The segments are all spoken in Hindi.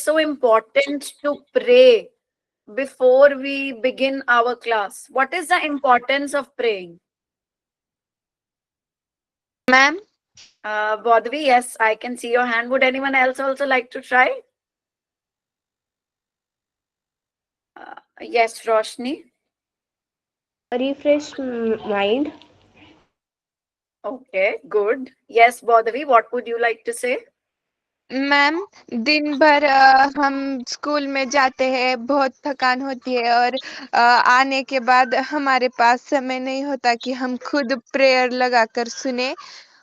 so important to pray before we begin our class? What is the importance of praying? Ma'am, Bodvi, yes, I can see your hand. Would anyone else also like to try? Yes, Roshni. refresh mind. Okay, good. Yes, Bodvi, what would you like to say? Ma'am दिन भर हम स्कूल में जाते हैं, बहुत थकान होती है और आने के बाद हमारे पास समय नहीं होता कि हम खुद प्रेयर लगाकर सुने।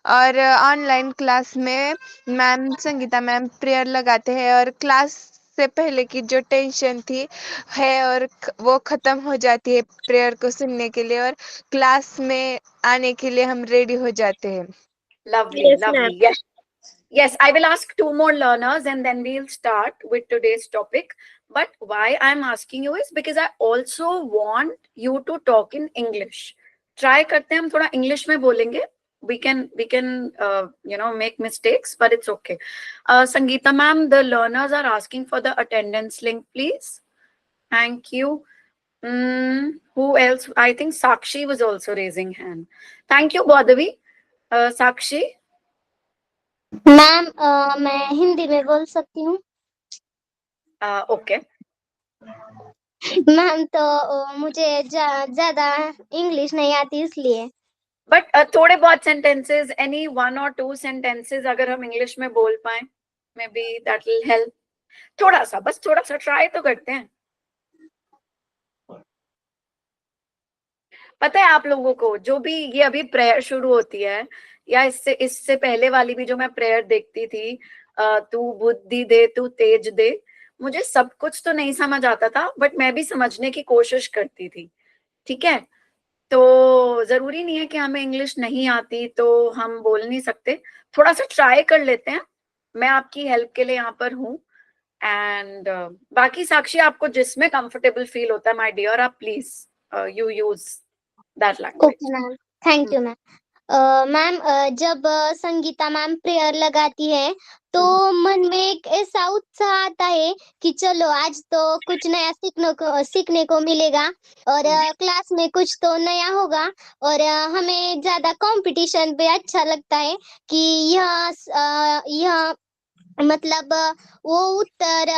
और ऑनलाइन क्लास में मैम संगीता मैम प्रेयर लगाते हैं और क्लास से पहले की जो टेंशन थी है और वो खत्म हो जाती है प्रेयर को सुनने के लिए, और क्लास में आने के लिए हम रेडी हो जाते हैं। Lovely, Yes, ma'am. lovely. Yes. Yes, I will ask two more learners and then we'll start with today's topic. But why I'm asking you is because I also want you to talk in English. Try करते हैं हम थोड़ा English में बोलेंगे. We can make mistakes, but it's okay. Sangeeta ma'am, the learners are asking for the attendance link, please. Thank you. Who else? I think Sakshi was also raising hand. Thank you, Bodhavi. Sakshi. Ma'am मैं हिंदी में बोल सकती हूँ? Okay. मैम तो मुझे ज्यादा इंग्लिश नहीं आती इसलिए। बट थोड़े बहुत सेंटेंसेस, एनी वन और टू सेंटेंसेस अगर हम इंग्लिश में बोल पाए, may be that will help. थोड़ा सा, बस थोड़ा सा ट्राई तो करते हैं। पता है आप लोगों को, जो भी ये अभी प्रेयर शुरू होती है या इससे इससे पहले वाली भी जो मैं प्रेयर देखती थी, तू बुद्धि दे तू तेज दे, मुझे सब कुछ तो नहीं समझ आता था, बट मैं भी समझने की कोशिश करती थी। ठीक है, तो जरूरी नहीं है कि हमें इंग्लिश नहीं आती तो हम बोल नहीं सकते। थोड़ा सा ट्राई कर लेते हैं, मैं आपकी हेल्प के लिए यहाँ पर हूँ। एंड बाकी साक्षी, आपको जिसमें कंफर्टेबल फील होता है माय डियर, आप please you use that language. Okay ma'am, thank you ma'am. Ma'am जब संगीता मैम प्रेयर लगाती है तो मन में एक ऐसा उत्साह आता है कि चलो आज तो कुछ नया सीखने को मिलेगा और क्लास में कुछ तो नया होगा। और हमें ज्यादा कंपटीशन पे अच्छा लगता है कि यह मतलब वो उत्तर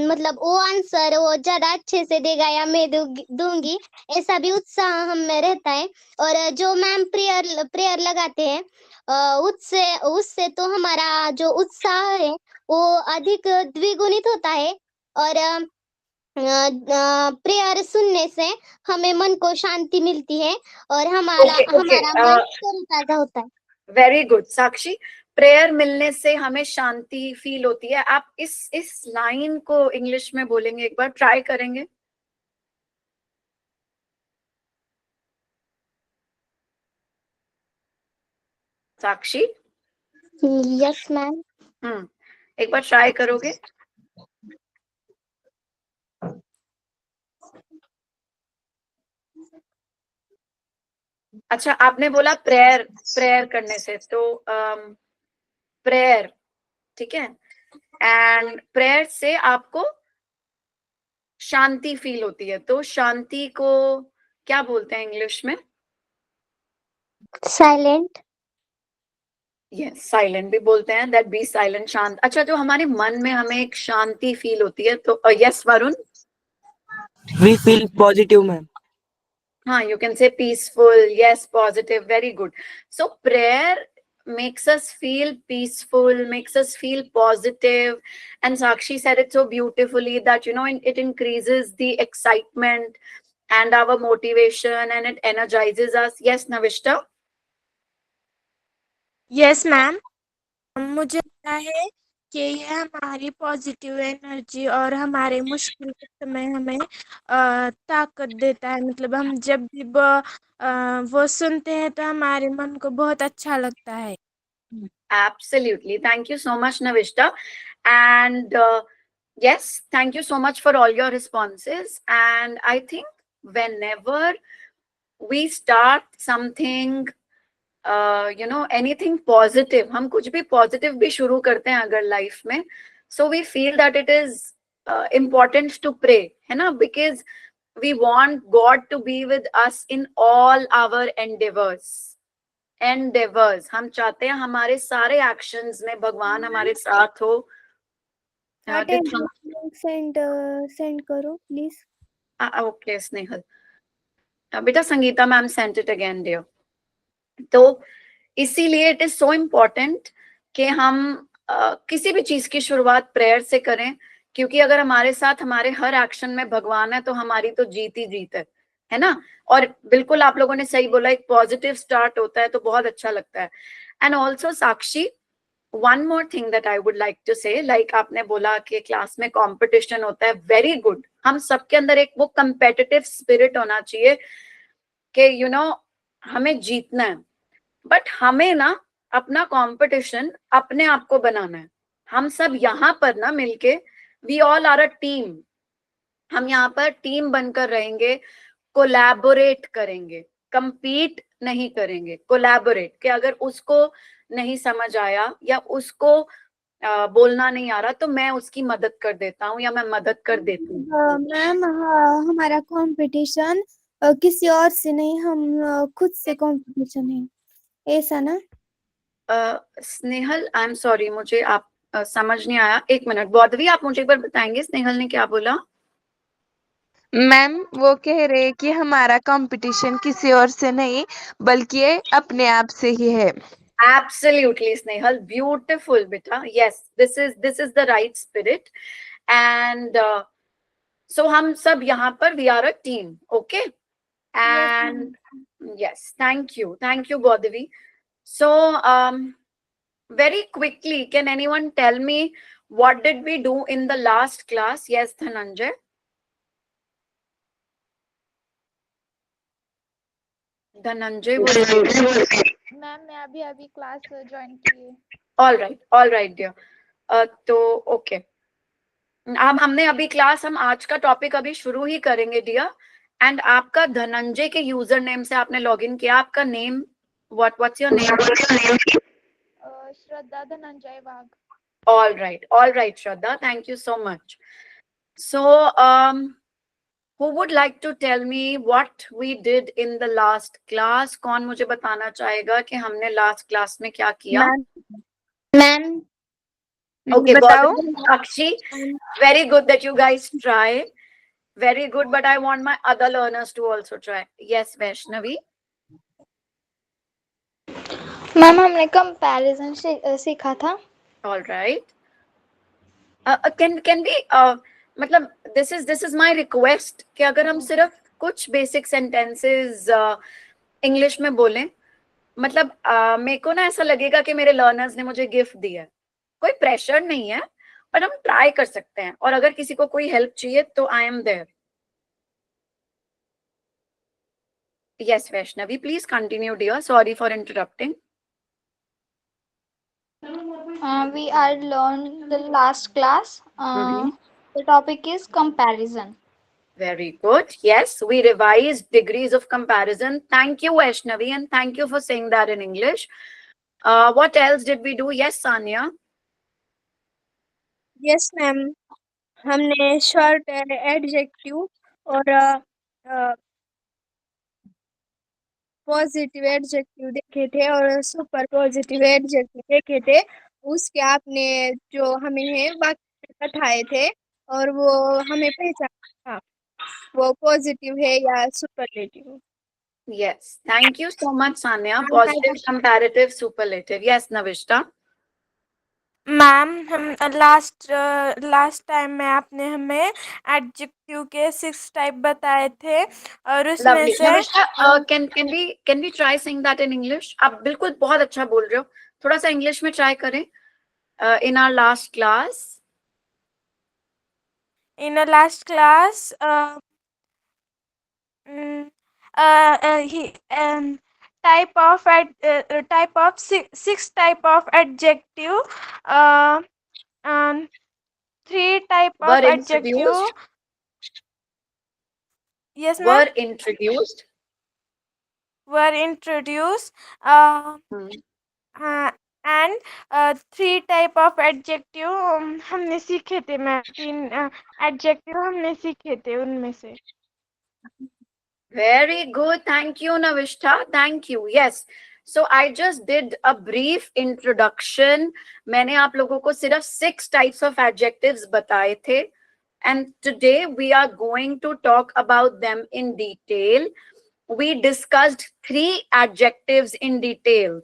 मतलब वो आंसर वो ज्यादा अच्छे से देगा या मैं दूंगी, ऐसा भी उत्साह हम में रहता है। और जो मैम प्रेयर प्रेयर लगाते हैं उससे उससे तो हमारा जो उत्साह है वो अधिक द्विगुणित होता है। और प्रेयर सुनने से हमें मन को शांति मिलती है और हमारा ओके ओके, हमारा मन तरोताजा होता है। वेरी गुड साक्षी। प्रेयर मिलने से हमें शांति फील होती है। आप इस लाइन को इंग्लिश में बोलेंगे, एक बार ट्राई करेंगे? साक्षी, यस मैम। एक बार ट्राई करोगे? अच्छा, आपने बोला प्रेयर, प्रेयर करने से, तो प्रेयर, ठीक है, एंड प्रेयर से आपको शांति फील होती है, तो शांति को क्या बोलते हैं इंग्लिश में? साइलेंट। यस, साइलेंट भी बोलते हैं, दैट बी साइलेंट, शांत। अच्छा, जो हमारे मन में हमें एक शांति फील होती है, तो yes Varun? We feel positive, ma'am. हाँ, you can say peaceful, yes, positive, very good. So prayer makes us feel peaceful, makes us feel positive, and Sakshi said it so beautifully that it increases the excitement and our motivation, and it energizes us. Yes, Navishta? Yes ma'am, मुझे लगता है कि यह हमारी पॉजिटिव एनर्जी और हमारे मुश्किल के समय हमें ताकत देता है। मतलब हम जब भी वो सुनते हैं तो हमारे मन को बहुत अच्छा लगता है। Absolutely. Thank you so much, Navishta. And yes, thank you so much for all your responses. And I think whenever we start something, anything positive, हम कुछ भी positive भी शुरू करते हैं अगर life में, so we feel that it is important to pray, है ना, because we want God to be with us in all our endeavors. हम चाहते हैं हमारे सारे actions में भगवान हमारे साथ हो. सेंड करो प्लीज. Okay, स्नेहल. बेटा Sangeeta ma'am sent it again dear. तो इसीलिए इट इज सो इम्पोर्टेंट कि हम किसी भी चीज की शुरुआत प्रेयर से करें, क्योंकि अगर हमारे साथ हमारे हर एक्शन में भगवान है तो हमारी तो जीत ही जीत है ना. और बिल्कुल आप लोगों ने सही बोला, एक पॉजिटिव स्टार्ट होता है तो बहुत अच्छा लगता है. And also Sakshi, one more thing that I would like to say, like आपने बोला कि क्लास में कंपटीशन होता है, वेरी गुड. हम सबके अंदर एक वो कंपेटिटिव स्पिरिट होना चाहिए कि यू नो हमें जीतना है, बट हमें ना अपना कंपटीशन अपने आप को बनाना है. हम सब यहाँ पर ना मिलके, we all are a team, हम यहाँ पर टीम बनकर रहेंगे, कोलैबोरेट करेंगे, compete नहीं करेंगे, कोलैबोरेट. कि अगर उसको नहीं समझ आया या उसको बोलना नहीं आ रहा तो मैं उसकी मदद कर देता हूँ या मैं मदद कर देती हूँ. मैम हमारा कंपटीशन किसी और से नहीं, हम खुद से कंपटीशन है, ऐसा ना. स्नेहल आई एम सॉरी, मुझे आप समझ नहीं आया. एक मिनट बौद्धवी, आप मुझे एक बार बताएंगे स्नेहल ने क्या बोला. मैम वो कह रहे हैं कि हमारा कंपटीशन किसी और से नहीं बल्कि ये अपने आप से ही है. Absolutely, Snehal. Beautiful, beta. Yes, this is the right spirit. And so हम सब यहाँ पर we are a team, okay? And yes, thank you, Bodhavi. So very quickly, can anyone tell me what did we do in the last class? Yes, Dhananjay. Dhananjay ma'am मैं अभी क्लास ज्वाइन की है. All right dear. तो ओके, अब हमने अभी क्लास, हम आज का टॉपिक अभी शुरू ही करेंगे डियर. एंड आपका धनंजय के यूजर नेम से आपने लॉगिन किया. आपका name what's your name? Shraddha Dhananjay Wagh. All right Shraddha, thank you so much. So who would like to tell me what we did in the last class? कौन मुझे बताना चाहेगा कि हमने लास्ट क्लास में क्या किया? मैम Okay, बताओ. Akshi, very good that you guys try. Very good, but I want my other learners to also try. Yes, Vaishnavi. Ma'am हमने कंपैरिजन सीखा था. All right. Can we मतलब this is my request कि अगर हम सिर्फ कुछ बेसिक सेंटेंसेस इंग्लिश में बोलें, मतलब मेरे को ना ऐसा लगेगा कि मेरे लर्नर्स ने मुझे गिफ्ट दिया है. कोई प्रेशर नहीं है, पर हम ट्राई कर सकते हैं. और अगर किसी को कोई हेल्प चाहिए तो I am there. Yes, Vaishnavi, please continue, dear. Sorry for interrupting. We are learned the last class. The topic is comparison. Very good. Yes, we revised degrees of comparison. Thank you, Vaishnavi, and thank you for saying that in English. What else did we do? Yes, Sanya. Yes ma'am, हमने शॉर्ट एडजेक्टिव और पॉजिटिव एडजेक्टिव देखे थे और सुपर पॉजिटिव एडजेक्टिव देखे थे. उसके आपने जो हमें है वाक्य बैठाए थे और वो हमें पहचाना था वो पॉजिटिव है या superlative. Yes, thank you so much, Sanya. Positive, comparative, superlative. Yes, Navishta. Ma'am हम लास्ट टाइम में आपने हमें एडजेक्टिव के 6 टाइप बताए थे और उसमें Lovely. से Navishta, can we try saying that in English? आप बिल्कुल बहुत अच्छा बोल रहे हो. थोड़ा सा इंग्लिश में ट्राई करें. In our last class. in a last class he type of six type of adjective and 3 type of Were adjective. introduced. Yes, ma'am. Were introduced. Were introduced and 3 type of adjective हमने सीखे थे मैम। 3 एडजेक्टिव हमने सीखे थे उनमें से। Very good. Thank you, Navishta. Thank you. Yes. So I just did a brief introduction. मैंने आप लोगों को सिर्फ 6 types of adjectives बताए थे. And today we are going to talk about them in detail. We discussed 3 adjectives in detail.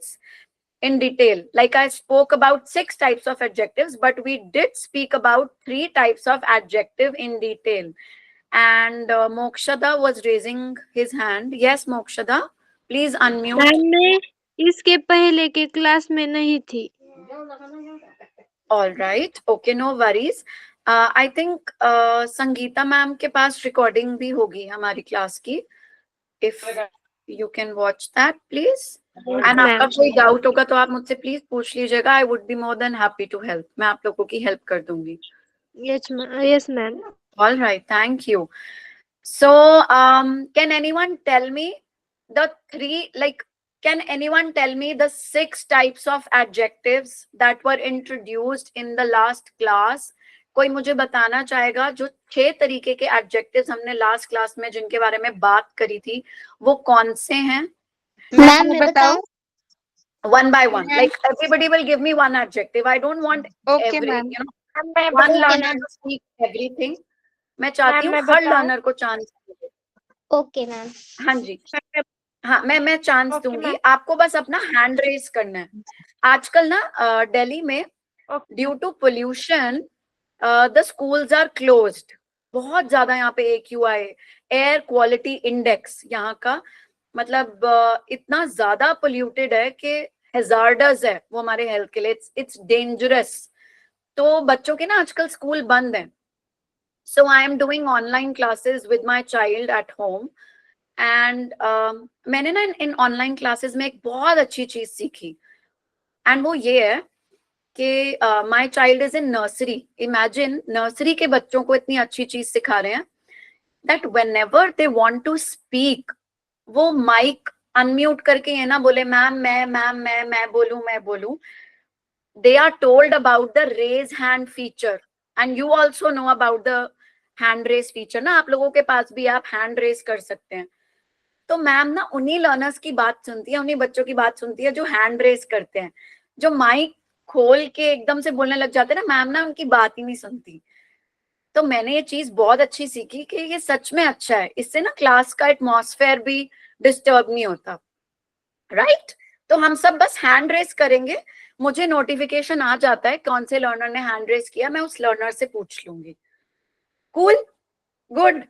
Like I spoke about 6 types of adjectives, but we did speak about 3 types of adjective in detail. And Mokshada was raising his hand. Yes, Mokshada, please unmute. Ma'am मैं इसके पहले के क्लास में नहीं थी। All right, okay, no worries. I think Sangeeta ma'am के पास रिकॉर्डिंग भी होगी हमारी क्लास की. If you can watch that, please. And आपका कोई डाउट होगा तो आप मुझसे प्लीज पूछ लीजिएगा. I would be more than happy to help. मैं आप लोगों की हेल्प कर दूंगी. Yes ma'am. All right, thank you. So, can anyone tell me the 6 types of adjectives that were introduced in the last class? कोई मुझे बताना चाहेगा जो 6 तरीके के adjectives हमने लास्ट क्लास में जिनके बारे में बात करी थी वो कौन से हैं? मैम मैं बताऊं? One by one. Like everybody will give me one adjective. I don't want Okay, ma'am. one learner to speak everything. मैं चाहती हूँ हर लर्नर को चांस. Okay ma'am. हाँ जी, हाँ मैं चांस दूंगी. आपको बस अपना हैंड रेज करना है. आजकल ना दिल्ली में due to pollution the schools are closed. बहुत ज्यादा यहाँ पे AQI एयर क्वालिटी इंडेक्स यहाँ का मतलब इतना ज्यादा पोल्यूटेड है कि हैजार्डस है वो हमारे हेल्थ के लिए. It's dangerous. तो बच्चों के ना आजकल स्कूल बंद है. So I am doing online classes with my child at home. And मैंने ना इन ऑनलाइन क्लासेस में एक बहुत अच्छी चीज सीखी. एंड वो ये है कि my child is in nursery. Imagine nursery के बच्चों को इतनी अच्छी चीज सिखा रहे हैं that whenever they want to speak वो माइक अनम्यूट करके ये ना बोले मैम मैं बोलूं. They are told about the raise hand feature. And you also know about the hand raise feature ना. आप लोगों के पास भी आप hand raise कर सकते हैं. तो मैम ना उन्हीं लर्नर्स की बात सुनती है, उन्हीं बच्चों की बात सुनती है जो हैंड रेज करते हैं. जो माइक खोल के एकदम से बोलने लग जाते हैं ना, मैम ना उनकी बात ही नहीं सुनती. तो मैंने ये चीज बहुत अच्छी सीखी कि ये सच में अच्छा है. इससे ना क्लास का एटमॉस्फेयर भी डिस्टर्ब नहीं होता. राइट? तो हम सब बस हैंड रेज करेंगे. मुझे नोटिफिकेशन आ जाता है कौन से लर्नर ने हैंड रेज किया, मैं उस लर्नर से पूछ लूंगी. Cool? Good?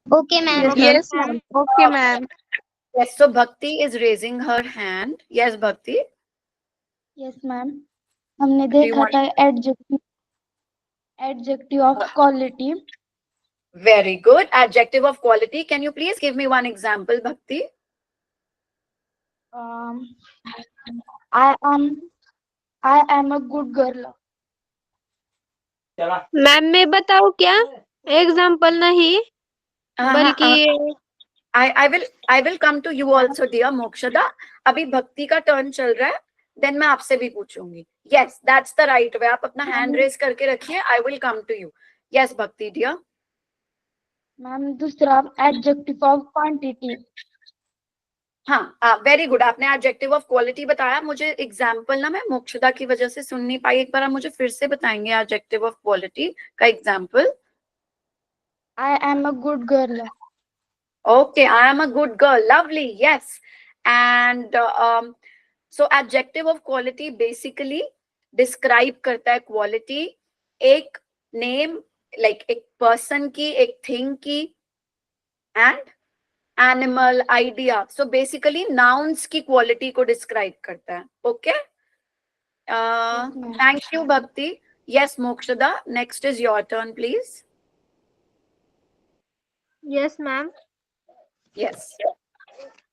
Okay ma'am. Yes, ma'am. Okay, ma'am. Yes, so Bhakti is raising her hand. Yes, Bhakti. Yes ma'am. हमने Do you देखा want? था adjective of quality. Very good. Adjective of quality. Can you please give me one example, Bhakti? I am a good girl. Ma'am मैं बताऊं क्या? एग्जाम्पल नहीं बल्कि I will come to you also, dear Mokshada. अभी भक्ति का टर्न चल रहा है. Then मैं आपसे भी पूछूंगी. Yes, that's the right way. आप अपना hand raise करके रखिए. I will come to you. Yes, Bhakti dear. Ma'am दूसरा एडजेक्टिव ऑफ क्वांटिटी। हाँ, वेरी गुड. आपने एडजेक्टिव ऑफ क्वालिटी बताया. मुझे एग्जाम्पल ना मैं मोक्षदा की वजह से सुन नहीं पाई. एक बार आप मुझे फिर से बताएंगे एडजेक्टिव ऑफ क्वालिटी का example. I am a good girl. Okay, I am a good girl. Lovely. Yes. And so adjective of quality basically describe करता है quality. एक name like एक person की, एक thing की, and animal, idea. So basically nouns की quality को describe करता है. Okay. Thank you, Bhakti. Yes, Mokshada. Next is your turn, please. Yes ma'am. Yes.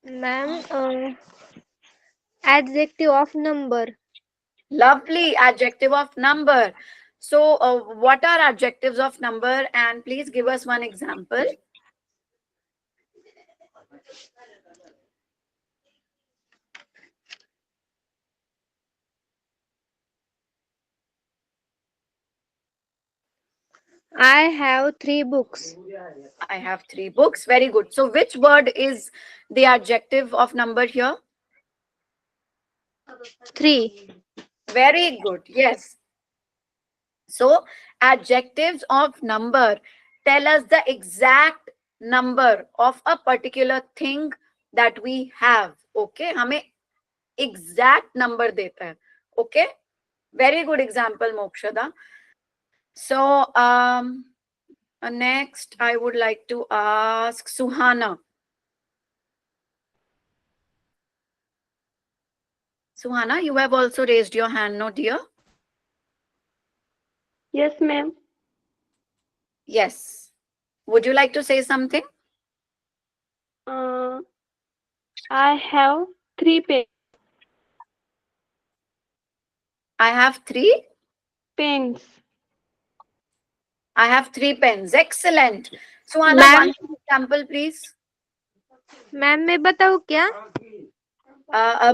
Ma'am adjective of number. Lovely. Adjective of number. So what are adjectives of number? And please give us one example. I have 3 books. I have 3 books. Very good. So which word is the adjective of number here? 3. Very good. Yes. So adjectives of number tell us the exact number of a particular thing that we have. Okay, हमें exact number देता है. Okay, very good example, Mokshada. So next I would like to ask Suhana. Suhana, you have also raised your hand, no dear? Yes, ma'am. Yes. Would you like to say something? I have 3 I have 3. pens. I have 3 pens. Excellent. Suhana, Ma'am. one example, please. Ma'am मैं बताऊँ क्या?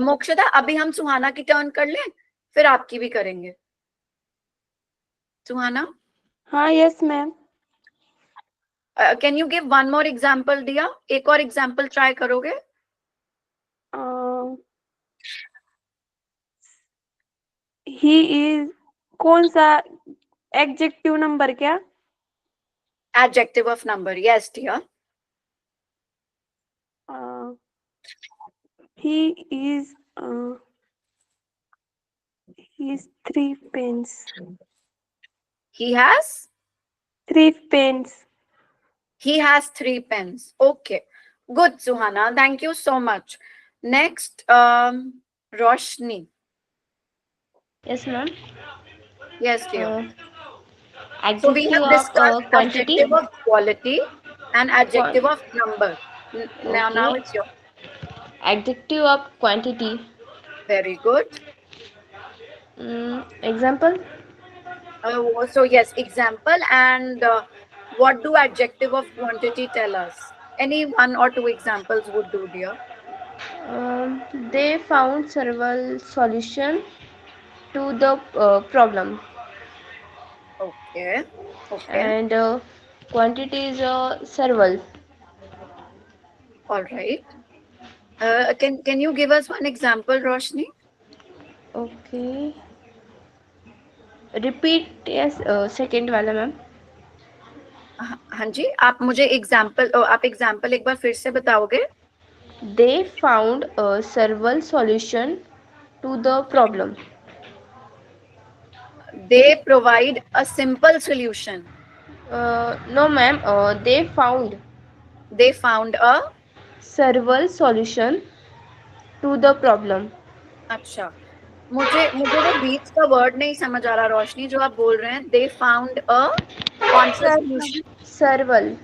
मोक्षदा, अभी हम सुहाना की टर्न कर लें, फिर आपकी भी करेंगे. सुहाना, हाँ, yes, ma'am. Can you give one more example दिया? एक और एग्जाम्पल ट्राई करोगे? He is कौन सा एडजेक्टिव नंबर क्या? Adjective of number. Yes, dear. He is 3 pens. He has? 3 pens. He has 3 pens. Okay. Good, Suhana. Thank you so much. Next, Roshni. Yes, ma'am. Yes, dear. So Adjective we have of discussed quantity. adjective of quality and adjective of number. Now Okay. it's your. Adjective of quantity. Very good. Example. So yes, example, and what do adjective of quantity tell us? Any 1 or 2 examples would do, dear. They found several solutions to the problem. Okay. Okay. And quantity is several. All right. Can you give us one example, Roshni? Okay. Repeat. Yes. Second वाला मैम. हाँ जी, आप मुझे एग्जाम्पल एक बार फिर से बताओगे? They found several solution to the problem. They provide a simple solution. No, ma'am. They found a several solution to the problem. अच्छा, मुझे वो बीच का वर्ड नहीं समझ आ रहा रोशनी, जो आप बोल रहे हैं. They found a कौन सा solution? Several.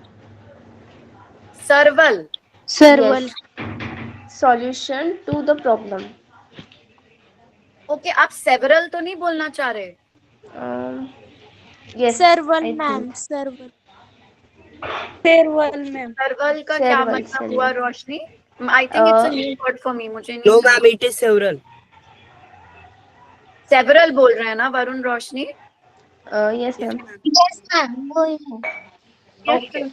Serval. Solution to the problem. Okay, आप several तो नहीं बोलना चाह रहे? Yes. सर्वल I ma'am, think. सर्वल. Serval, ma'am. Serval का क्या Serval, मतलब serval. हुआ रोशनी? I think it's a new word for me. मुझे नहीं No, समझ. ma'am, it is several. Several बोल रहे हैं ना वरुण, रोशनी? Yes, ma'am. Yes, ma'am. वही है. Okay.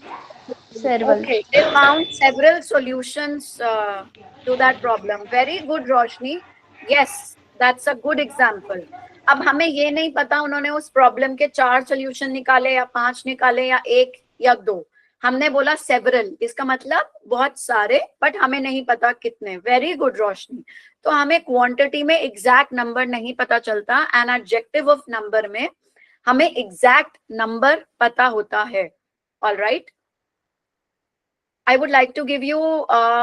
Several. Okay, they found several solutions to that problem. Very good, Roshni. Yes, that's a good example. अब हमें ये नहीं पता उन्होंने उस प्रॉब्लम के 4 सॉल्यूशन निकाले या 5 निकाले या 1 या 2. हमने बोला सेवरल, इसका मतलब बहुत सारे, बट हमें नहीं पता कितने. वेरी गुड रोशनी. तो हमें क्वांटिटी में एग्जैक्ट नंबर नहीं पता चलता, एंड एडजेक्टिव ऑफ नंबर में हमें एग्जैक्ट नंबर पता होता है. All right. I would like to give you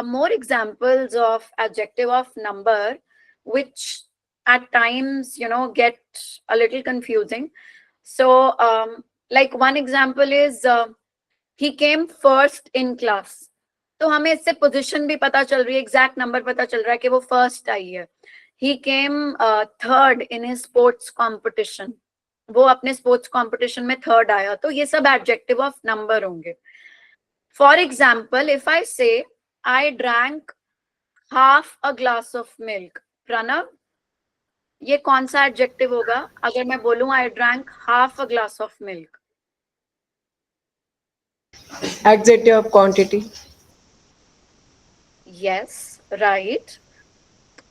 more examples of adjective of number, which at times, get a little confusing. So, like one example is, he came first in class. तो हमें इससे पोजीशन भी पता चल रही है, एग्जैक्ट नंबर पता चल रहा है कि वो फर्स्ट आई है. He came third in his sports competition. वो अपने स्पोर्ट्स कॉम्पिटिशन में थर्ड आया. तो ये सब एडजेक्टिव ऑफ नंबर होंगे. For example, if I say, I drank half a glass of milk. Pranav, ये कौन सा adjective होगा अगर मैं बोलूं I drank half a glass of milk? Adjective of quantity. Yes right.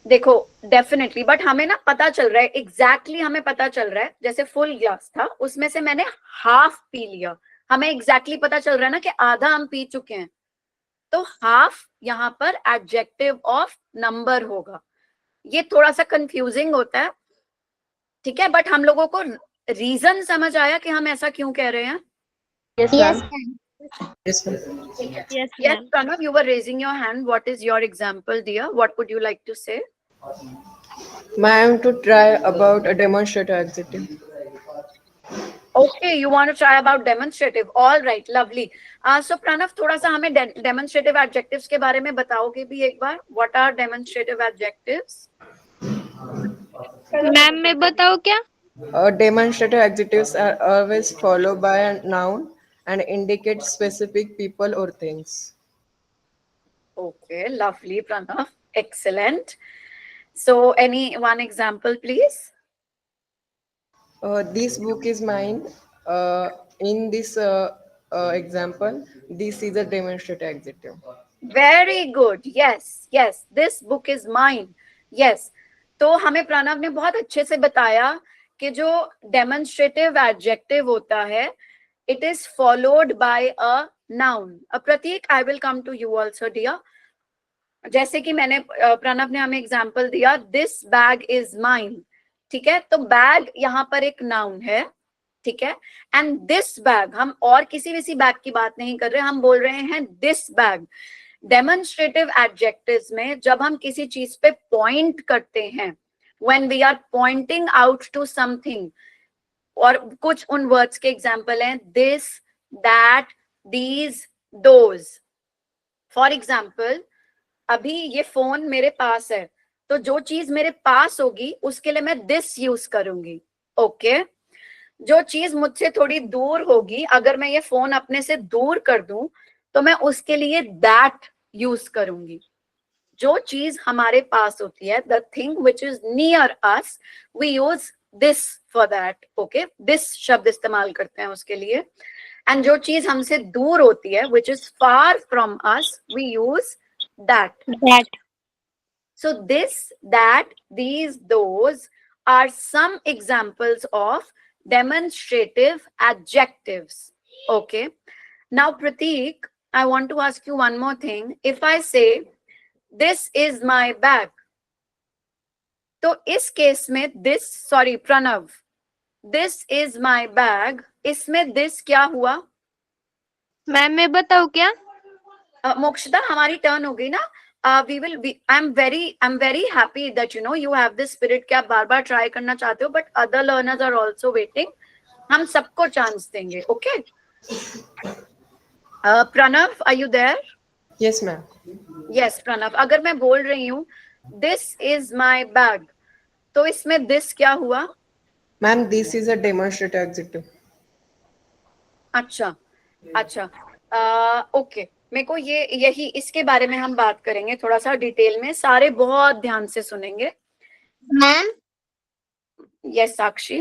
देखो डेफिनेटली, बट हमें ना पता चल रहा है एग्जैक्टली हमें पता चल रहा है, जैसे फुल ग्लास था उसमें से मैंने हाफ पी लिया, हमें एग्जैक्टली पता चल रहा है ना कि आधा हम पी चुके हैं, तो हाफ यहाँ पर एडजेक्टिव ऑफ नंबर होगा। ये थोड़ा सा कंफ्यूजिंग होता है, ठीक है, बट हम लोगों को रीजन समझ आया कि हम ऐसा क्यों कह रहे हैं। Yes, Yes, ma'am. ma'am. Yes, ma'am. Yes, Yes, ma'am. Pranav, you were raising your hand. What is your example, dear? What would you like to say? Ma'am, to try about a demonstrative adjective. Okay, you want to try about demonstrative. All right, lovely. So Pranav, थोड़ा सा हमें demonstrative adjectives के बारे में बताओगे भी एक बार? What are demonstrative adjectives? Ma'am मैं बताऊँ क्या? Demonstrative adjectives are always followed by a noun and indicate specific people or things. Okay, lovely, Pranav. Excellent. So, any one example, please? This book is mine. In this example, this is a demonstrative adjective. Very good. Yes, yes. This book is mine. Yes. तो हमें प्रणव ने बहुत अच्छे से बताया कि जो डेमोन्स्ट्रेटिव एडजेक्टिव होता है, it is followed by a noun. Prateek, I will come to you also, dear. जैसे कि मैंने प्रणव ने हमें एग्जाम्पल दिया, this bag is mine. ठीक है, तो बैग यहाँ पर एक नाउन है, ठीक है, एंड दिस बैग, हम और किसी भी बैग की बात नहीं कर रहे, हम बोल रहे हैं दिस बैग। डेमोन्स्ट्रेटिव एडजेक्टिव्स में जब हम किसी चीज पे पॉइंट करते हैं, when we are pointing out to something, और कुछ उन वर्ड्स के एग्जाम्पल हैं this, that, these, those. For example, अभी ये फोन मेरे पास है, तो जो चीज मेरे पास होगी उसके लिए मैं दिस यूज करूंगी, ओके। जो चीज मुझसे थोड़ी दूर होगी, अगर मैं ये फोन अपने से दूर कर दूं, तो मैं उसके लिए दैट यूज करूंगी। जो चीज हमारे पास होती है, the thing which is near us, we use this for that, okay, this शब्द इस्तेमाल करते हैं उसके लिए। एंड जो चीज हमसे दूर होती है, which is far from us, we use that. So this, that, these, those are some examples of demonstrative adjectives. Okay. Now, Prateek, I want to ask you one more thing. If I say, this is my bag, तो इस केस में this, sorry, Pranav, this is my bag, इसमें this क्या हुआ? मैम मैं बताऊँ क्या? मोक्षदा, हमारी टर्न हो गई ना। we will be, I'm very happy that you know you have this spirit कि आप बार बार ट्राई करना चाहते हो, but other learners are also waiting. हम सबको चांस देंगे, okay. Pranav, are you there? Yes, ma'am. Yes, Pranav, अगर मैं बोल रही हूँ this is my bag, तो इसमें this क्या हुआ? Ma'am, this is a demonstrative adjective. अच्छा अच्छा, ओके, मेरे को ये यही इसके बारे में हम बात करेंगे थोड़ा सा डिटेल में, सारे बहुत ध्यान से सुनेंगे। Ma'am, yes Sakshi.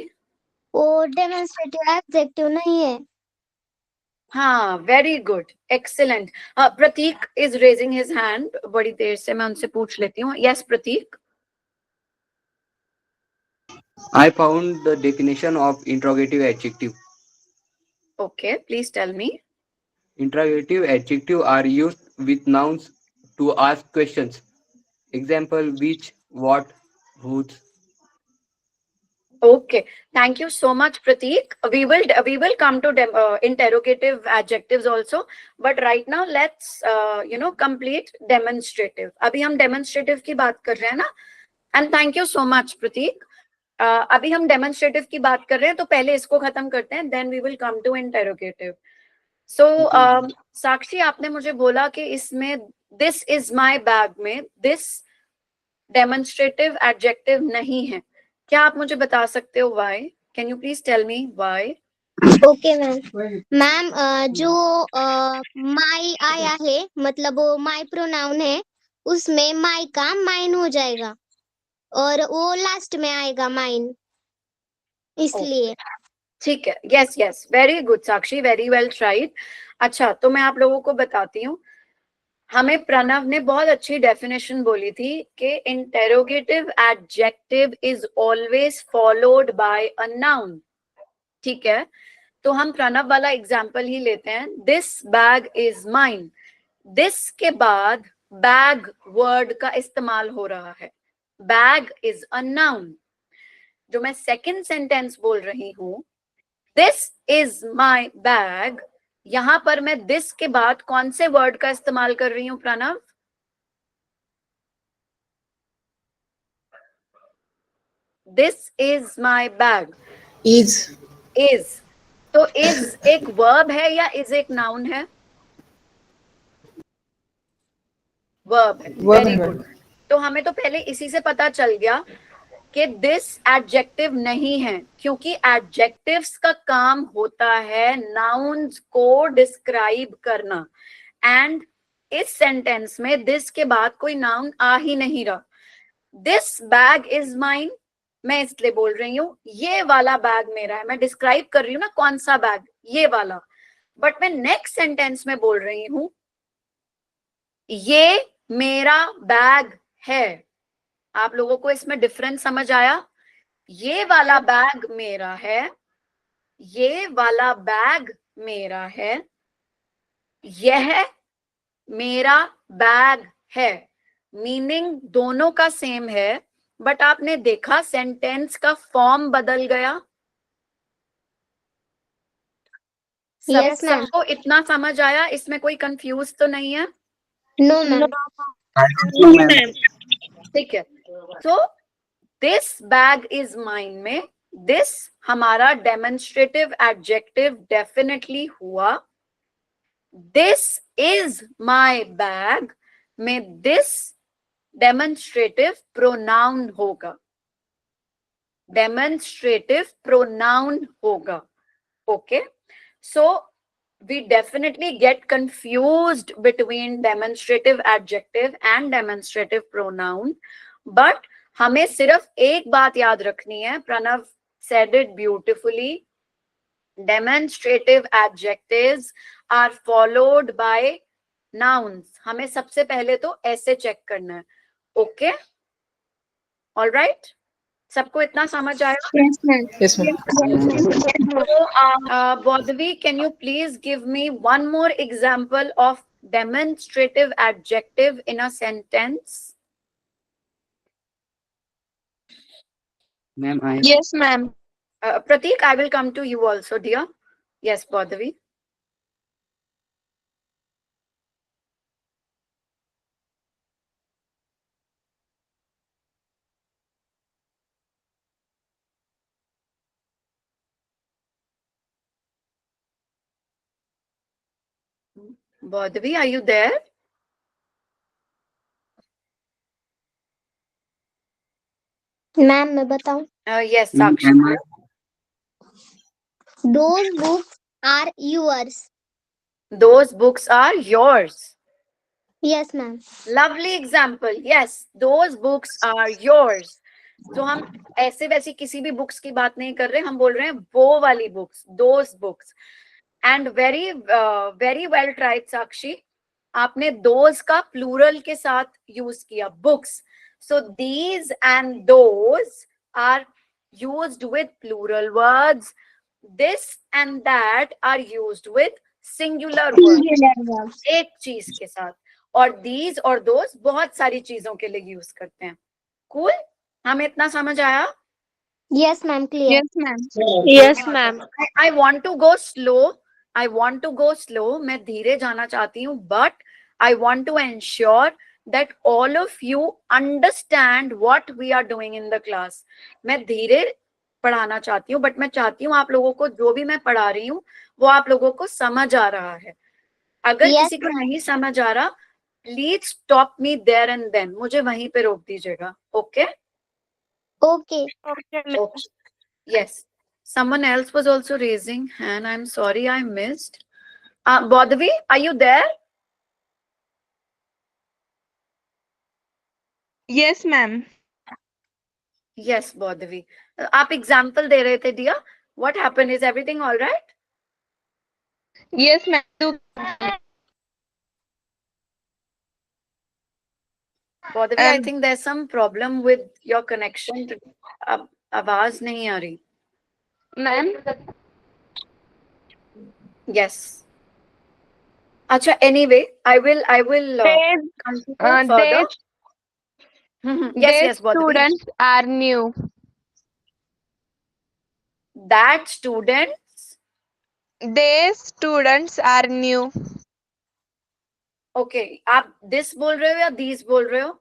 वो डेमोन्स्ट्रेटिव एडजेक्टिव नहीं है। हाँ, very good, excellent. Prateek is raising his hand, बड़ी देर से मैं उनसे पूछ लेती हूँ। Yes Prateek. I found the definition of interrogative adjective. Okay, please tell me. Interrogative adjectives are used with nouns to ask questions. Example: which, what, whose. Okay, thank you so much, Prateek. We will come to interrogative adjectives also, but right now let's complete demonstrative. अभी हम demonstrative की बात कर रहे हैं ना, and thank you so much, Prateek. अभी हम demonstrative की बात कर रहे हैं, तो पहले इसको खत्म करते हैं, then we will come to interrogative. So साक्षी, आपने मुझे बोला कि इसमें this is my bag में this demonstrative adjective नहीं है, क्या आप मुझे बता सकते हो why? Can you please tell me why? Okay ma'am. Ma'am, जो माई आया है, मतलब वो माई प्रोनाउन है, उसमें माई का माइन हो जाएगा और वो लास्ट में आएगा माइन, इसलिए। ठीक है, यस यस, वेरी गुड साक्षी, वेरी वेल ट्राइड। अच्छा, तो मैं आप लोगों को बताती हूँ, हमें प्रणव ने बहुत अच्छी डेफिनेशन बोली थी कि interrogative adjective is always followed by a noun. ठीक है, तो हम प्रणव वाला एग्जाम्पल ही लेते हैं, this bag is mine. This के बाद बैग वर्ड का इस्तेमाल हो रहा है, बैग इज अ नाउन। जो मैं सेकंड सेंटेंस बोल रही हूं, दिस इज माई बैग, यहां पर मैं दिस के बाद कौन से वर्ड का इस्तेमाल कर रही हूं Pranav? This is my bag, Is. Is. तो इज एक वर्ब है या इज एक नाउन है? वर्ब है, Verb वेरी है गुड। मैम। तो हमें तो पहले इसी से पता चल गया कि दिस एडजेक्टिव नहीं है, क्योंकि एडजेक्टिव्स का काम होता है नाउन्स को डिस्क्राइब करना, एंड इस सेंटेंस में दिस के बाद कोई नाउन आ ही नहीं रहा। दिस बैग इज माइन, मैं इसलिए बोल रही हूँ ये वाला बैग मेरा है, मैं डिस्क्राइब कर रही हूँ ना कौन सा बैग, ये वाला। बट मैं नेक्स्ट सेंटेंस में बोल रही हूं ये मेरा बैग है। आप लोगों को इसमें डिफरेंस समझ आया? ये वाला बैग मेरा है, ये वाला बैग मेरा है, यह मेरा बैग है। मीनिंग दोनों का सेम है, बट आपने देखा सेंटेंस का फॉर्म बदल गया। Yes, ma'am. सबको इतना समझ आया? इसमें कोई कंफ्यूज तो नहीं है? No, ma'am. ठीक है, तो दिस बैग इज माइन में दिस हमारा डेमोन्स्ट्रेटिव एडजेक्टिव डेफिनेटली हुआ। दिस इज माई बैग में दिस डेमोन्स्ट्रेटिव प्रोनाउन होगा, डेमोन्स्ट्रेटिव प्रोनाउन होगा। Okay, so we definitely get confused between demonstrative adjective and demonstrative pronoun, but हमें सिर्फ एक बात याद रखनी है, Pranav said it beautifully, demonstrative adjectives are followed by nouns। हमें सबसे पहले तो ऐसे चेक करना है। ओके, ऑल राइट, सबको इतना समझ आया? Yes, ma'am. Yes, ma'am. So, Bodvi, can you please give me one more example of demonstrative adjective in a sentence? Ma'am, I Yes, ma'am. Pratik, I will come to you also, dear. Yes, Bodvi. Bodvi, are you there? Ma'am, मैं बताऊं? Yes, Sakshi. am I Those books are yours. Those books are yours. Yes, ma'am. Lovely example. Yes, those books are yours. तो हम ऐसे वैसी किसी भी बुक्स की बात नहीं कर रहे, हम बोल रहे हैं वो वाली books, those books. And very well tried, साक्षी। आपने those का plural के साथ यूज किया, books. So these and those are used with plural words. This and that are used with singular words, एक चीज के साथ। और these और those बहुत सारी चीजों के लिए यूज करते हैं। Cool? हमें इतना समझ आया? Yes, ma'am. Clear. Yes, ma'am. Yes, ma'am. I want to go slow. I want to go slow. मैं धीरे जाना चाहती हूँ, but I want to ensure that all of you understand what we are doing in the class. मैं धीरे पढ़ाना चाहती हूँ, but मैं चाहती हूँ आप लोगों को जो भी मैं पढ़ा रही हूँ वो आप लोगों को समझ आ रहा है। अगर Yes, किसी को नहीं समझ आ रहा, please stop me there and then, मुझे वहीं पे रोक दीजिएगा। Okay? Okay. Okay. Yes. Someone else was also raising hand. I'm sorry, I missed. Bodhavi, are you there? Yes, ma'am. Yes, Bodhavi. आप एग्जाम्पल दे रहे थे दिया, What happened? Is everything all right? Yes, ma'am. Bodhavi, I think there's some problem with your connection. अब आवाज नहीं आ रही. Ma'am. Yes. Acha, anyway, I will continue further. Yes, Bodhavi. Students are new. That students. They students are new. Okay, आप this बोल रहे हो या these बोल रहे हो?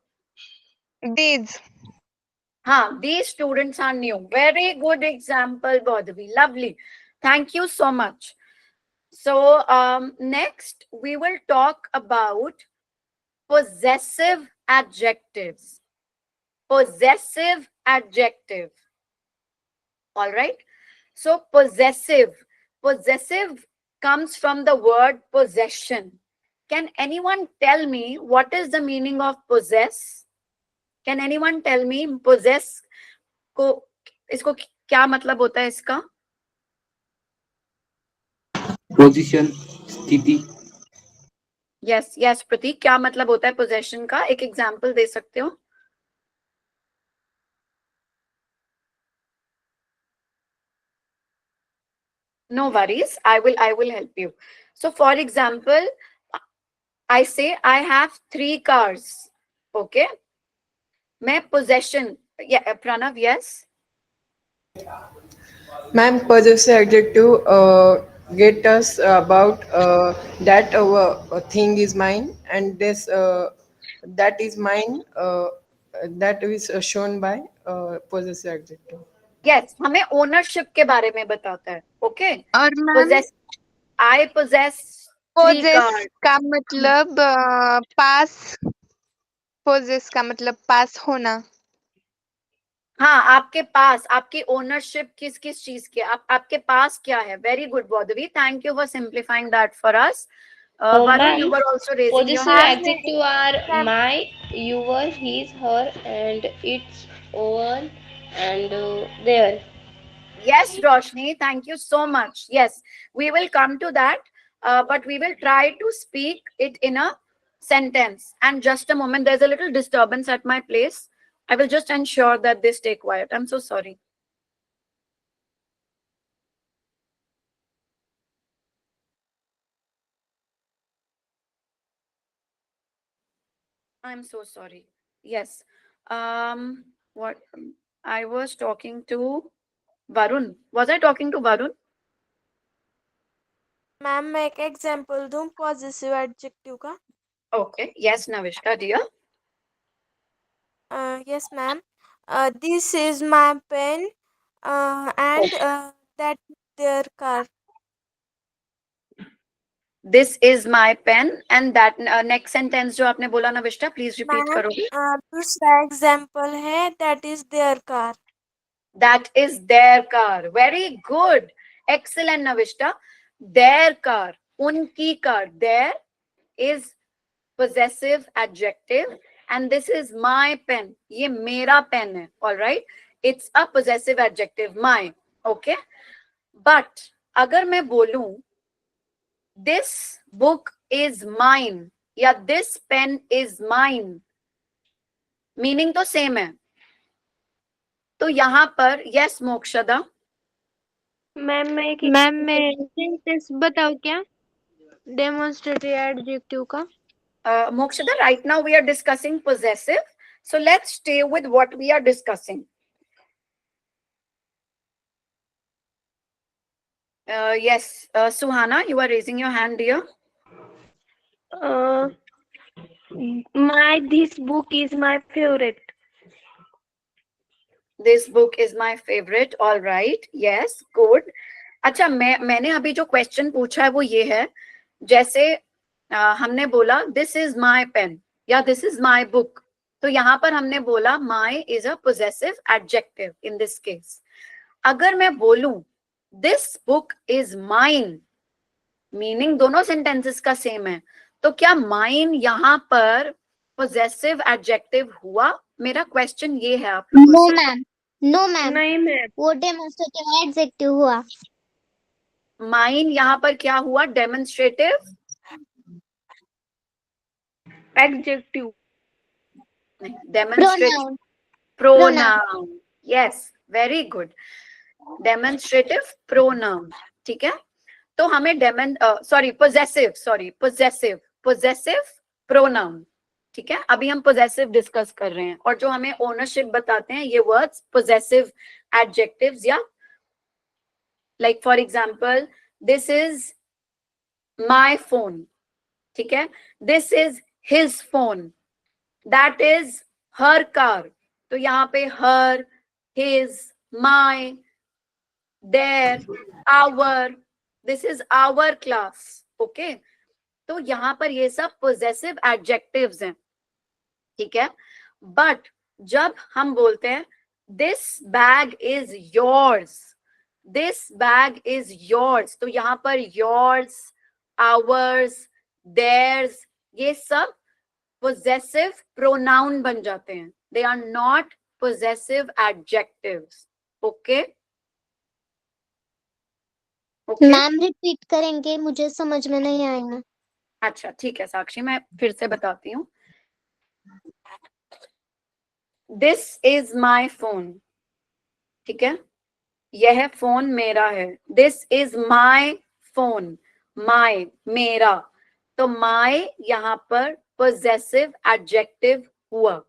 These. हाँ, these students are new. Very good example, Bodhavi. Lovely. Thank you so much. So next we will talk about possessive adjectives. Possessive adjective. All right. So possessive comes from the word possession. Can anyone tell me what is the meaning of possess? Can anyone tell me possess को इसको क्या मतलब होता है इसका? पोजीशन, स्थिति. Yes, प्रतीक, क्या मतलब होता है possession का? एक एग्जांपल दे सकते हो? No worries, I will help you. So for example, I say I have 3 cars. Okay. मैं possession. Yeah, Pranav, yes. Ma'am, possessive adjective get us about that thing is mine, and this that is mine. That is shown by possessive adjective. Yes, हमें ownership के बारे में बताता है. Okay. और ma'am I possess 3 possess cars. का मतलब पास. possess का मतलब पास होना. हाँ, आपके पास आपकी ओनरशिप किस किस चीज की आपके पास क्या है? Very good Bodhvi, thank you for simplifying that for us. Varun, you were also raising your hand. Possessive adjective are my, your, his, her, and its, own, and their. Yes, Roshni, thank you so much. Yes, we will come to that, but we will try to speak it in a sentence. And just a moment, there's a little disturbance at my place. I will just ensure that they stay quiet. I'm so sorry. I'm so sorry. Yes. What I was talking to Varun. Was I talking to Varun? Ma'am मैं एक एग्जांपल दूं पॉजिटिव एडजेक्टिव का. Okay. Yes, Navishka, dear. Yes, ma'am. This is my pen, and that is their car. This is my pen, and that next sentence जो आपने बोला नविष्टा, please repeat मैम करोगे? दूसरा एग्जांपल है that is their car. That is their car. Very good. Excellent, Navishta. Their car. Unki car. Their is possessive adjective. And this is my pen. ये मेरा pen है. All right. It's a possessive adjective. My. Okay. But अगर मैं बोलूं this book is mine या this pen is mine, meaning तो same है. तो यहाँ पर yes मोक्षदा. मैम मैं सेंटेंस बताओ क्या डेमोन्स्ट्रेटिव एडजेक्टिव का. Mokshada, right now we are discussing possessive. So let's stay with what we are discussing. Yes, Suhana, you are raising your hand, dear. This book is my favorite. This book is my favorite. All right. Yes, good. अच्छा, मैंने अभी जो क्वेश्चन पूछा है वो ये है, जैसे हमने बोला दिस इज माई पेन या दिस इज माई बुक, तो यहाँ पर हमने बोला my is a possessive adjective in this case. अगर मैं बोलूं this book is mine, meaning दोनों सेंटेंसेस का सेम है, तो क्या माइन यहाँ पर पोजेसिव एडजेक्टिव हुआ? मेरा क्वेश्चन ये है आप लोगों से. मैम नो मैम, नहीं मैम। वो डेमोन्स्ट्रेटिव एडजेक्टिव हुआ। माइन यहाँ पर क्या हुआ? Demonstrative adjective. Demonstrative pronoun. Pronoun. Yes, very good. Demonstrative pronoun, ठीक है। तो हमें पोजेसिव प्रोनाउन, ठीक है। अभी हम पोजेसिव डिस्कस कर रहे हैं, और जो हमें ओनरशिप बताते हैं ये वर्ड्स पोजेसिव एडजेक्टिव्स, या like for example this is my phone, ठीक है। This is his phone, that is her car. तो यहाँ पे her, his, my, their, our, this is our class, okay. तो यहाँ पर ये सब पोजेसिव एडजेक्टिव्स हैं, ठीक है। बट जब हम बोलते हैं this bag is yours, this bag is yours, तो यहाँ पर योर्स, आवर्स, देयर्स, ये सब पोजेसिव प्रोनाउन बन जाते हैं। They are not possessive adjectives, okay. Ma'am repeat करेंगे, मुझे समझ में नहीं आया। अच्छा ठीक है साक्षी, मैं फिर से बताती हूँ। दिस इज माई फोन, ठीक है, यह फोन मेरा है। दिस इज माई फोन, माई मेरा, तो माई यहाँ पर पोजेसिव एडजेक्टिव हुआ।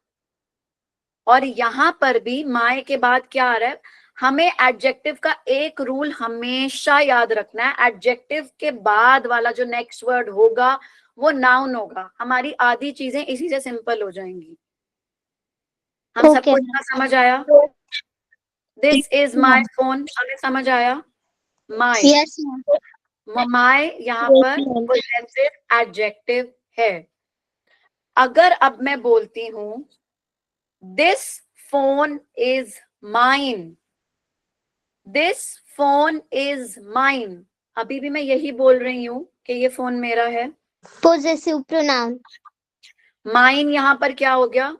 और यहाँ पर भी माई के बाद क्या आ रहा है? हमें एडजेक्टिव का एक रूल हमेशा याद रखना है, एडजेक्टिव के बाद वाला जो नेक्स्ट वर्ड होगा वो नाउन होगा। हमारी आधी चीजें इसी से सिंपल हो जाएंगी। हम सबको इतना समझ आया? दिस इज माई फोन, हमें समझ आया? माई, यस माई यहाँ पर पोजेसिव एडजेक्टिव है। अगर अब मैं बोलती हूं this phone is mine, this phone is mine, अभी भी मैं यही बोल रही हूं कि ये फोन मेरा है। Possessive pronoun. माइन यहाँ पर क्या हो गया?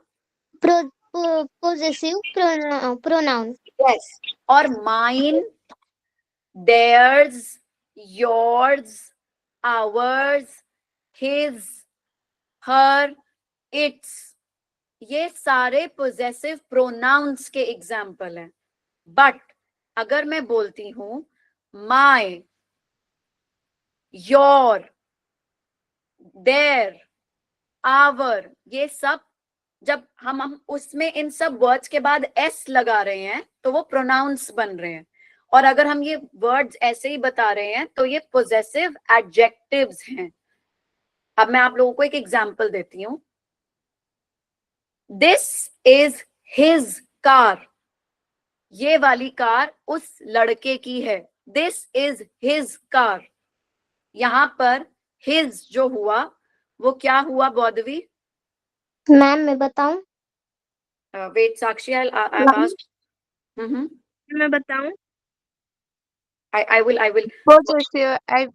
Possessive pronoun. यस, और mine, theirs, yours, ours, his, her, its, ये सारे पोजेसिव प्रोनाउंस के एग्जाम्पल हैं। बट अगर मैं बोलती हूं माय, योर, देयर, आवर, ये सब जब हम उसमें इन सब वर्ड्स के बाद एस लगा रहे हैं तो वो प्रोनाउंस बन रहे हैं। और अगर हम ये वर्ड्स ऐसे ही बता रहे हैं तो ये पोजेसिव एडजेक्टिव्स हैं। अब मैं आप लोगों को एक एग्जांपल देती हूं। दिस इज हिज कार, ये वाली कार उस लड़के की है। दिस इज हिज कार, यहां पर हिज जो हुआ वो क्या हुआ बौद्धवी? मैम मैं बताऊं? Wait Sakshi, I ask. मैं बताऊं? I will. Possessive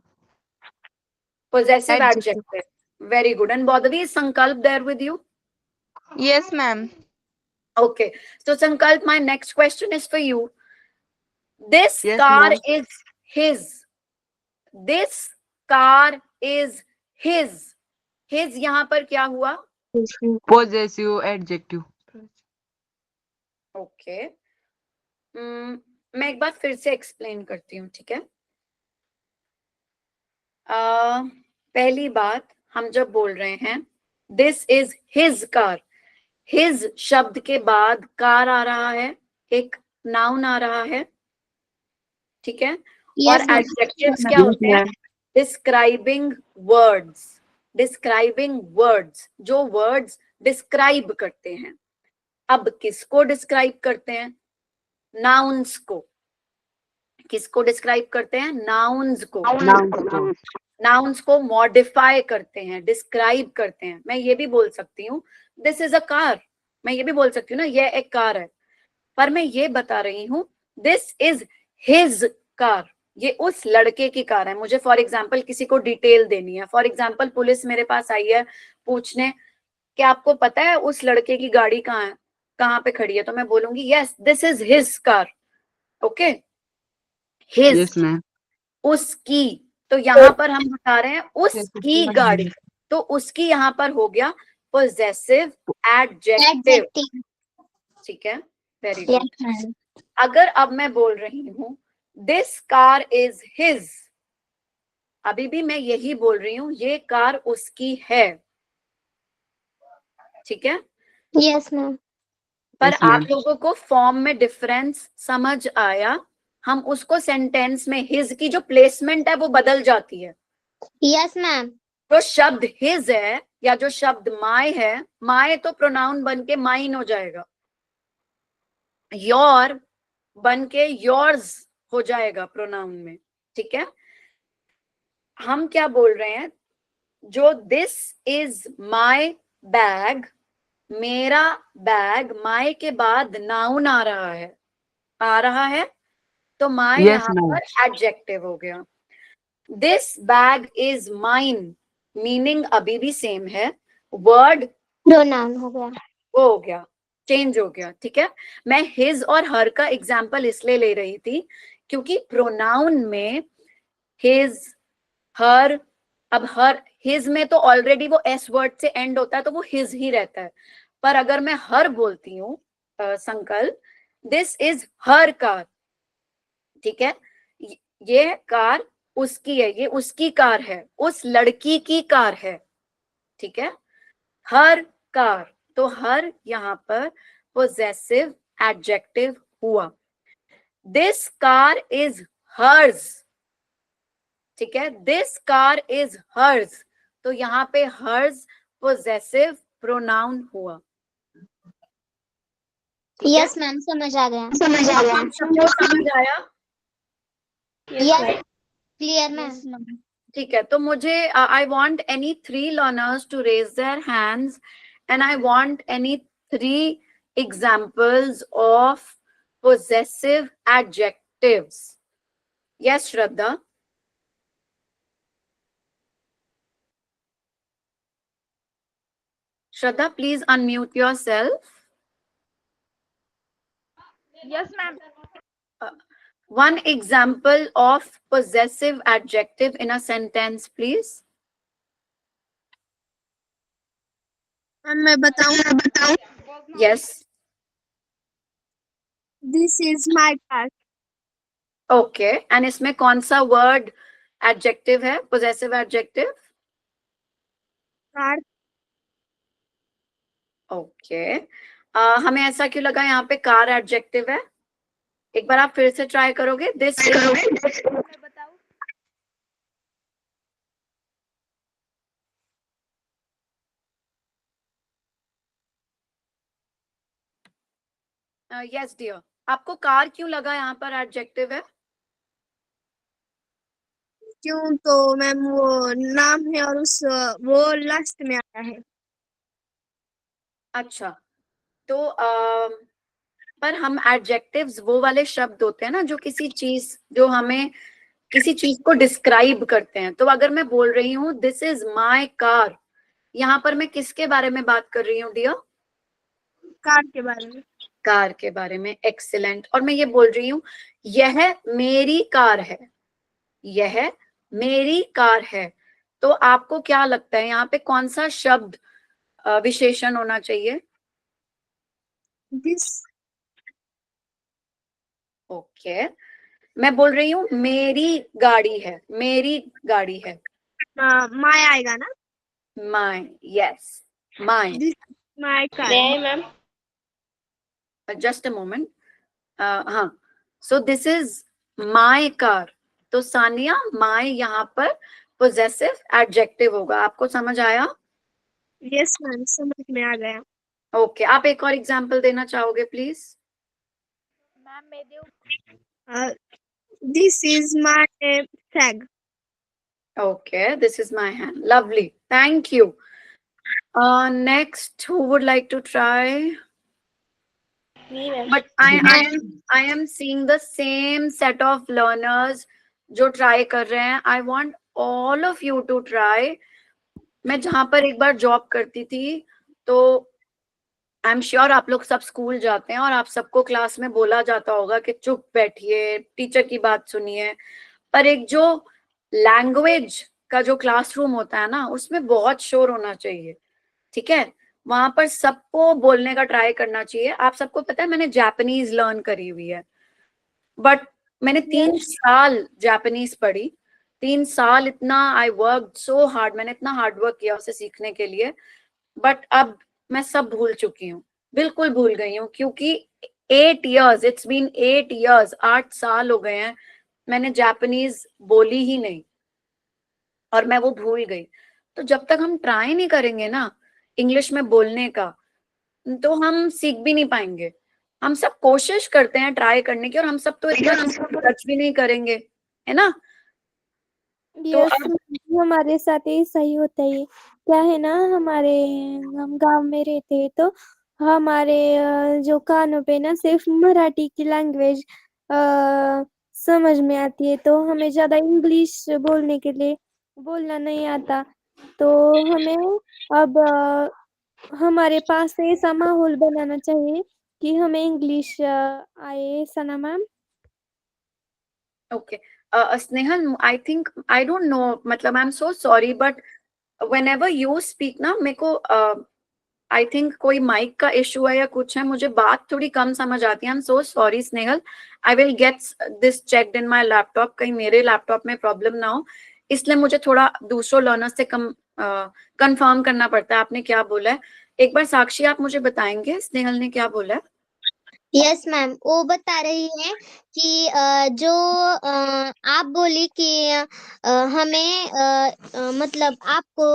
Possessive adjective. Very good. And Bodhavi, is Sankalp there with you? Yes, ma'am. Okay. So Sankalp, my next question is for you. This Yes, car ma'am. is his. This car is his. His यहाँ पर क्या हुआ? Possessive adjective. Okay. मैं एक बार फिर से एक्सप्लेन करती हूँ, ठीक है। पहली बात, हम जब बोल रहे हैं this is his car, his शब्द के बाद कार आ रहा है, एक नाउन आ रहा है, ठीक है। और एडजेक्टिव्स क्या होते हैं? डिस्क्राइबिंग वर्ड्स, डिस्क्राइबिंग वर्ड्स, जो वर्ड्स डिस्क्राइब करते हैं। अब किसको डिस्क्राइब करते हैं? नाउन्स को। किसको डिस्क्राइब करते हैं? नाउन्स को। नाउन्स को मॉडिफाई करते हैं, डिस्क्राइब करते हैं। मैं ये भी बोल सकती हूँ दिस इज अ कार, मैं ये भी बोल सकती हूँ ना ये एक कार है, पर मैं ये बता रही हूँ दिस इज हिज कार, ये उस लड़के की कार है। मुझे फॉर एग्जाम्पल किसी को डिटेल देनी है। फॉर एग्जाम्पल पुलिस मेरे पास आई है पूछने कि आपको पता है उस लड़के की गाड़ी कहाँ है, कहाँ पे खड़ी है, तो मैं बोलूंगी yes this is his car. Okay, his, Yes, ma'am. उसकी. तो यहाँ पर हम बता रहे हैं उसकी गाड़ी, तो उसकी यहाँ पर हो गया पोजेसिव एडजेक्टिव. एडजेक्टिव. ठीक है, वेरी यस गुड. मैम. अगर अब मैं बोल रही हूँ दिस कार इज हिज, अभी भी मैं यही बोल रही हूँ ये कार उसकी है. ठीक है, यस मैम. पर Yes, आप ma'am. लोगों को फॉर्म में डिफरेंस समझ आया. हम उसको सेंटेंस में हिज की जो प्लेसमेंट है वो बदल जाती है. Yes ma'am. जो शब्द हिज है या जो शब्द माय है, माय तो प्रोनाउन बन के माइन हो जाएगा, योर बन के योर्स हो जाएगा प्रोनाउन में. ठीक है, हम क्या बोल रहे हैं, जो दिस इज माय बैग, मेरा बैग, माय के बाद नाउन आ रहा है, तो माय Yes, यहाँ ma'am. पर एडजेक्टिव हो गया. This bag is mine, meaning अभी भी सेम है, वर्ड प्रोनाउन हो गया. वो हो गया, चेंज हो गया. ठीक है, मैं हिज और हर का एग्जाम्पल इसलिए ले रही थी क्योंकि प्रोनाउन में हिज, हर, अब हर, हिज में तो ऑलरेडी वो एस वर्ड से एंड होता है तो वो हिज ही रहता है. पर अगर मैं हर बोलती हूँ संकल्प, दिस इज हर कार. ठीक है, ये कार उसकी है, ये उसकी कार है, उस लड़की की कार है. ठीक है, हर कार, तो हर यहाँ पर पोजेसिव एडजेक्टिव हुआ. This car is hers. ठीक है, दिस कार इज हर्स, तो यहाँ पे हर्स पोजेसिव प्रोनाउन हुआ. यस मैम, समझ आ गया. सबको समझ आया? Yes, clear ma'am. ठीक है, तो मुझे I want any 3 learners to raise their hands and I want any 3 examples of possessive adjectives. Yes, Shraddha. Shraddha, please unmute yourself. Yes, ma'am. One example of possessive adjective in a sentence, please. मैं बताऊं? Yes. This is my car. Okay. And इसमें कौन सा word adjective है, possessive adjective? कार. Okay. हमें ऐसा क्यों लगा यहाँ पे कार adjective है? एक बार आप फिर से ट्राई करोगे? This is. Yes dear. आपको कार क्यों लगा यहाँ पर एडजेक्टिव है? क्यों? तो मैम वो नाम है और उस वो लास्ट में आता है. अच्छा, तो पर हम एडजेक्टिव्स वो वाले शब्द होते हैं ना जो किसी चीज, जो हमें किसी चीज को डिस्क्राइब करते हैं. तो अगर मैं बोल रही हूँ दिस इज माय कार, यहाँ पर मैं किसके बारे में बात कर रही हूँ डियर? कार के बारे में. कार के बारे में. एक्सीलेंट. और मैं ये बोल रही हूँ यह मेरी कार है, यह मेरी कार है, तो आपको क्या लगता है यहाँ पे कौन सा शब्द विशेषण होना चाहिए? दिस. ओके, मैं बोल रही हूँ मेरी गाड़ी है, मेरी गाड़ी है. माय आएगा ना? My, yes, my. This my car. नहीं मैम. Just a moment. हाँ, so this is my car, तो सानिया माय यहाँ पर पोजेसिव एडजेक्टिव होगा. आपको समझ आया? यस मैम, समझ में आ गया. ओके, आप एक और एग्जांपल देना चाहोगे प्लीज? मैम मैं दूं? This is my bag. Okay, this is my hand. Lovely. Thank you. Next, who would like to try? नहीं ma'am. But I am seeing the same set of learners जो try कर रहे हैं. I want all of you to try. मैं जहाँ पर एक बार जॉब करती थी तो आई एम श्योर आप लोग सब स्कूल जाते हैं और आप सबको क्लास में बोला जाता होगा कि चुप बैठिए, टीचर की बात सुनिए, पर एक जो लैंग्वेज का जो क्लासरूम होता है ना, उसमें बहुत शोर होना चाहिए, ठीक है? वहां पर सबको बोलने का ट्राई करना चाहिए। आप सबको पता है मैंने जापानीज लर्न करी हुई है, बट मैंने 3 साल जापानीज पढ़ी, 3 साल इतना आई वर्क सो हार्ड, मैंने इतना हार्ड वर्क किया उसे सीखने के लिए, बट अब मैं सब भूल चुकी हूँ, बिल्कुल भूल गई हूँ, क्योंकि 8 years, इट्स बीन 8 years, 8 साल हो गए हैं मैंने जापानीज बोली ही नहीं और मैं वो भूल गई। तो जब तक हम ट्राई नहीं करेंगे ना इंग्लिश में बोलने का, तो हम सीख भी नहीं पाएंगे। हम सब कोशिश करते हैं ट्राई करने की, और हम सब तो इतना टच भी नहीं करेंगे, है ना? तो यस, हमारे साथ ऐसा ही होता है। क्या है ना, हम गांव में रहते हैं, तो हमारे जो कानों पे ना सिर्फ मराठी की लैंग्वेज समझ में आती है, तो हमें ज्यादा इंग्लिश बोलने के लिए बोलना नहीं आता। तो हमें अब हमारे पास ऐसा माहौल बनाना चाहिए कि हमें इंग्लिश आए, ऐसा ना ma'am? Okay Snehal, I think I don't know, मतलब I am so sorry, but whenever you speak ना, मेरे को आई थिंक कोई माइक का इशू है या कुछ है, मुझे बात थोड़ी कम समझ आती है। आई am so sorry Snehal, I will get this checked in my laptop, कहीं मेरे लैपटॉप में प्रॉब्लम ना हो, इसलिए मुझे थोड़ा दूसरों लर्नर्स से कंफर्म करना पड़ता है आपने क्या बोला है। एक बार साक्षी आप मुझे बताएंगे स्नेहल ने क्या बोला है? यस मैम, वो बता रही है कि जो आप बोली कि हमें मतलब आपको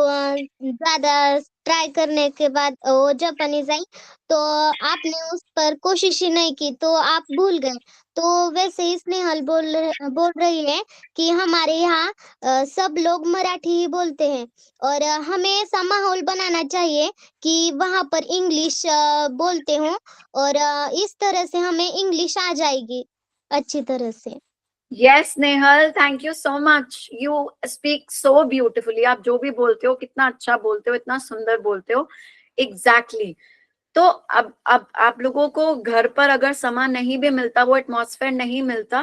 ज्यादा ट्राई करने के बाद वो जापानीज आई, तो आपने उस पर कोशिश ही नहीं की, तो आप भूल गए। तो वैसे ही स्नेहल बोल रही है कि हमारे यहाँ सब लोग मराठी ही बोलते हैं, और हमें ऐसा माहौल बनाना चाहिए कि वहां पर इंग्लिश बोलते हो, और इस तरह से हमें इंग्लिश आ जाएगी अच्छी तरह से। Yes Nehal, thank you so much, you speak so beautifully. आप जो भी बोलते हो कितना अच्छा बोलते हो, इतना सुंदर बोलते हो, एग्जैक्टली तो अब आप लोगों को घर पर अगर समय नहीं भी मिलता, वो एटमॉस्फेयर नहीं मिलता,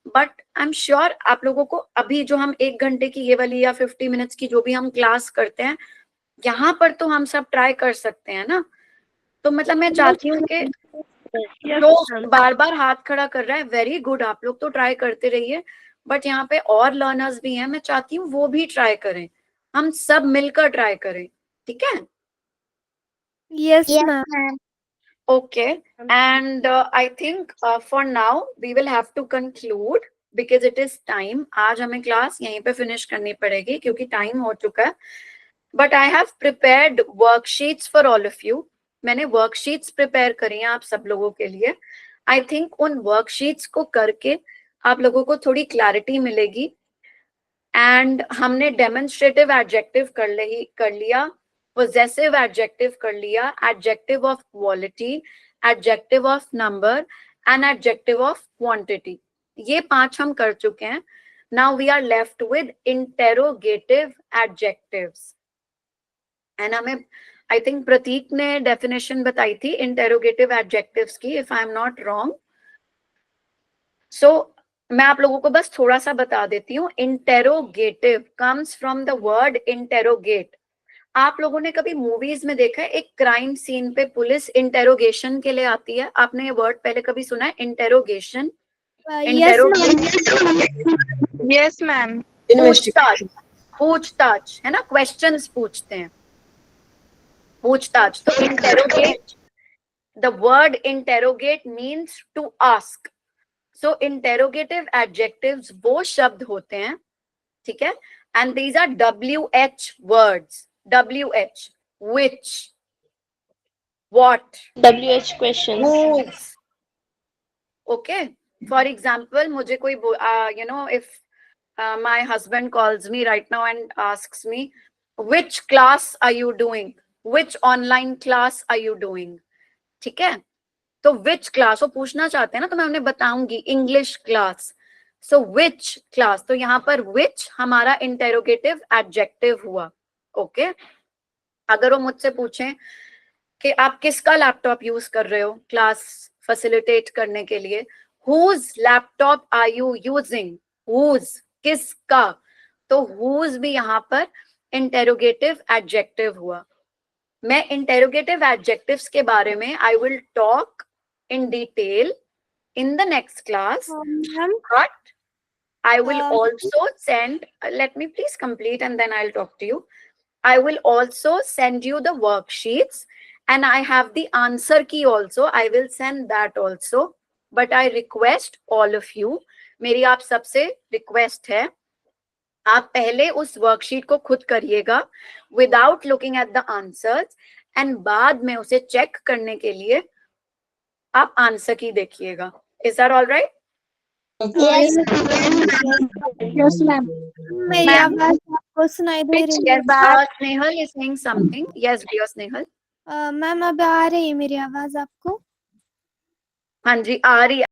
बट आई एम श्योर आप लोगों को अभी जो हम 1 घंटे की ये वाली या 50 मिनट्स की जो भी हम क्लास करते हैं, यहाँ पर तो हम सब ट्राई कर सकते हैं ना। तो मतलब मैं चाहती हूँ कि जो बार बार हाथ खड़ा कर रहा है, वेरी गुड, आप लोग तो ट्राई करते रहिए, बट यहाँ पे और लर्नर्स भी हैं, मैं चाहती हूँ वो भी ट्राई करें, हम सब मिलकर ट्राई करें, ठीक है? Yes ma'am. Okay, and I think for now we will have to conclude because it is time. आज हमें क्लास यहीं पे फिनिश करनी पड़ेगी क्योंकि टाइम हो चुका है. But I have prepared worksheets for all of you. मैंने worksheets prepare करी हैं आप सब लोगों के लिए. I think उन worksheets को करके आप लोगों को थोड़ी clarity मिलेगी. And हमने demonstrative adjective कर लिया, possessive adjective कर लिया, adjective of quality, adjective of number and adjective of quantity. ये 5 हम कर चुके हैं. Now we are left with interrogative adjectives. And हमें I think प्रतीक ने definition बताई थी interrogative adjectives की, if I am not wrong. So मैं आप लोगों को बस थोड़ा सा बता देती हूँ. Interrogative comes from the word interrogate. आप लोगों ने कभी मूवीज में देखा है एक क्राइम सीन पे पुलिस इंटेरोगेशन के लिए आती है? आपने ये वर्ड पहले कभी सुना है, इंटेरोगेशन? Yes ma'am. पूछताछ है ना, क्वेश्चंस पूछते हैं, पूछताछ. तो interrogate, the word interrogate means to ask. So interrogative adjectives वो शब्द होते हैं, ठीक है? And these are WH words. WH, which, what, WH questions. whose. Okay. For example, मुझे कोई you know, if my husband calls me right now and asks me, which class are you doing? Which online class are you doing? ठीक है? तो विच क्लास वो पूछना चाहते हैं ना, तो मैं उन्हें बताऊंगी English class. So which class, तो यहाँ पर विच हमारा इंटेरोगेटिव एडजेक्टिव हुआ. ओके, अगर वो मुझसे पूछें कि आप किसका लैपटॉप यूज कर रहे हो क्लास फैसिलिटेट करने के लिए. Whose laptop are you using? Whose, किसका. तो whose भी यहाँ पर इंटेरोगेटिव एडजेक्टिव हुआ. मैं इंटेरोगेटिव एडजेक्टिव्स के बारे में I will talk in detail in the next class, but I will also send, let me please complete and then I'll talk to you. I will also send you the worksheets and I have the answer key also. I will send that also. But I request all of you, मेरी आप सबसे रिक्वेस्ट है, आप पहले उस वर्कशीट को खुद करिएगा without looking at the answers and बाद में उसे चेक करने के लिए आप आंसर की देखिएगा. Is that all right? Yes ma'am. मेरी आवाज आपको सुनाई दे रही है? Snehal is saying something. Yes dear Snehal. Ma'am अब आ रही है मेरी आवाज आपको? हाँ जी आ रही है.